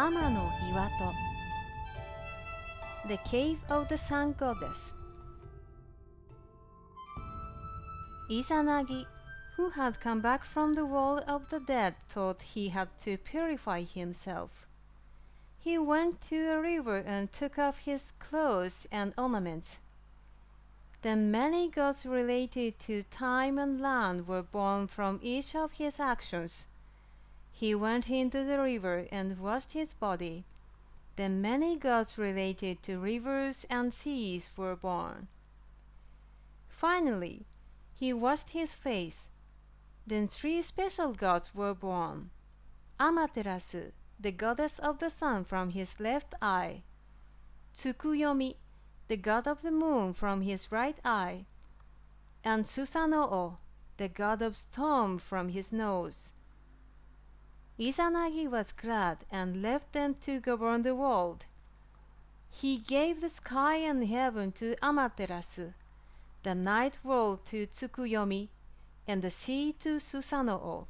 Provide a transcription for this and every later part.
Ama no Iwato, the cave of the sun goddess. Izanagi, who had come back from the world of the dead, thought he had to purify himself. He went to a river and took off his clothes and ornaments. Then many gods related to time and land were born from each of his actions. He went into the river and washed his body. Then many gods related to rivers and seas were born. Finally, he washed his face. Then 3 special gods were born. Amaterasu, the goddess of the sun, from his left eye. Tsukuyomi, the god of the moon, from his right eye. And Susanoo, the god of storm, from his nose. Izanagi was glad and left them to govern the world. He gave the sky and heaven to Amaterasu, the night world to Tsukuyomi, and the sea to Susanoo.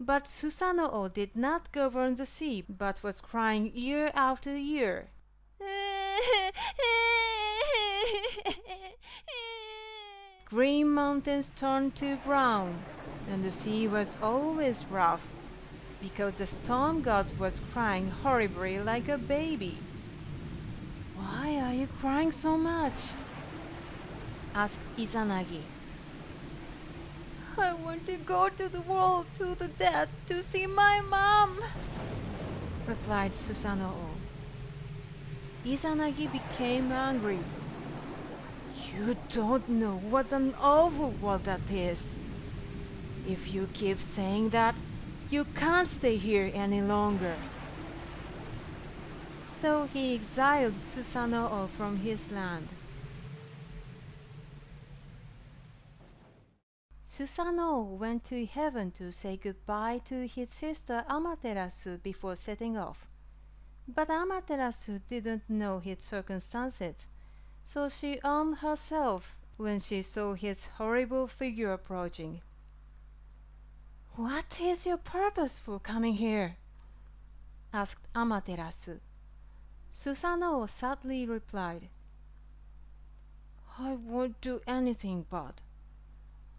But Susanoo did not govern the sea, but was crying year after year. Green mountains turned to brown, and the sea was always rough, because the storm god was crying horribly like a baby. "Why are you crying so much?" asked Izanagi. "I want to go to the world, to the dead, to see my mom," replied Susanoo. Izanagi became angry. "You don't know what an awful world that is. If you keep saying that, you can't stay here any longer." So he exiled Susanoo from his land. Susanoo went to heaven to say goodbye to his sister Amaterasu before setting off. But Amaterasu didn't know his circumstances, so she armed herself when she saw his horrible figure approaching. "What is your purpose for coming here?" asked Amaterasu. Susanoo sadly replied, "I won't do anything bad.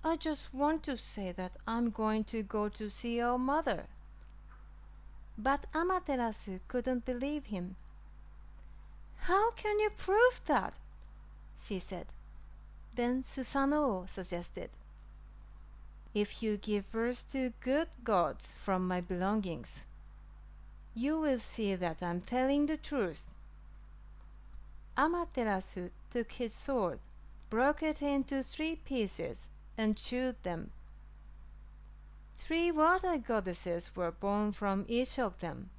I just want to say that I'm going to go to see our mother." But Amaterasu couldn't believe him. "How can you prove that?" she said. Then Susanoo suggested, "If you give birth to good gods from my belongings, you will see that I'm telling the truth." Amaterasu took his sword, broke it into 3 pieces, and chewed them. 3 water goddesses were born from each of them.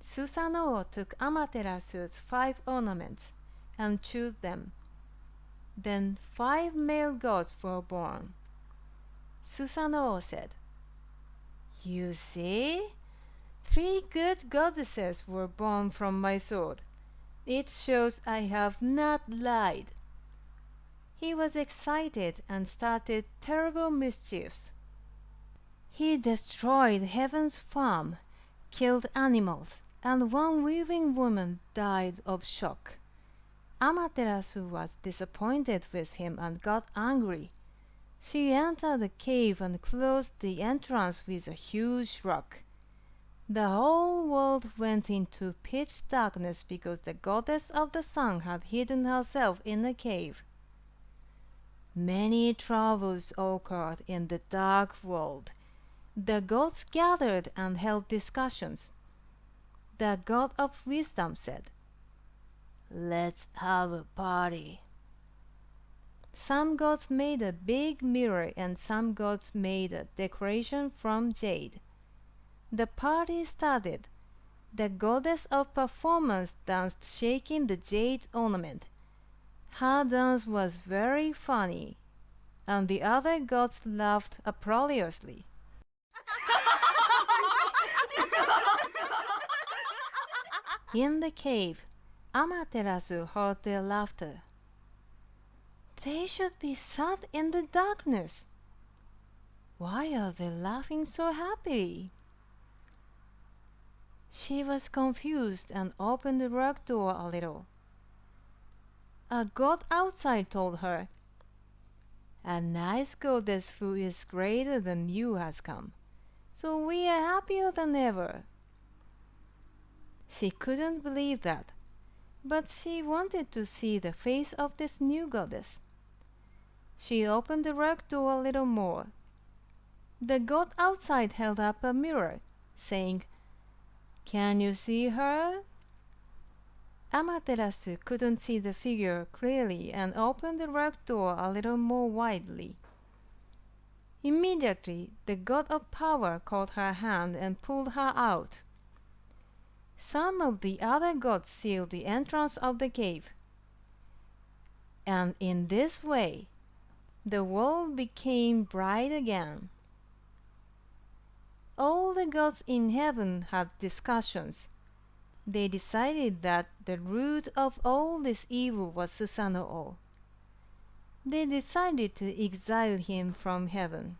Susanoo took Amaterasu's 5 ornaments and chewed them. Then 5 male gods were born. Susanoo said, "You see? 3 good goddesses were born from my sword. It shows I have not lied." He was excited and started terrible mischiefs. He destroyed heaven's farm, killed animals, and 1 weaving woman died of shock. Amaterasu was disappointed with him and got angry. She entered the cave and closed the entrance with a huge rock. The whole world went into pitch darkness because the goddess of the sun had hidden herself in the cave. Many troubles occurred in the dark world. The gods gathered and held discussions. The god of wisdom said, "Let's have a party." Some gods made a big mirror and some gods made a decoration from jade. The party started. The goddess of performance danced shaking the jade ornament. Her dance was very funny, and the other gods laughed uproariously. In the cave, Amaterasu heard their laughter. They should be sad in the darkness. Why are they laughing so happily? She was confused and opened the rock door a little. A god outside told her, "A nice goddess who is greater than you has come, so we are happier than ever." She couldn't believe that, but she wanted to see the face of this new goddess. She opened the rock door a little more. The god outside held up a mirror, saying, "Can you see her?" Amaterasu couldn't see the figure clearly and opened the rock door a little more widely. Immediately, the god of power caught her hand and pulled her out. Some of the other gods sealed the entrance of the cave. And in this way, the world became bright again. All the gods in heaven had discussions. They decided that the root of all this evil was Susanoo. They decided to exile him from heaven.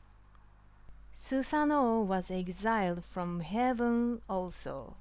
Susanoo was exiled from heaven also.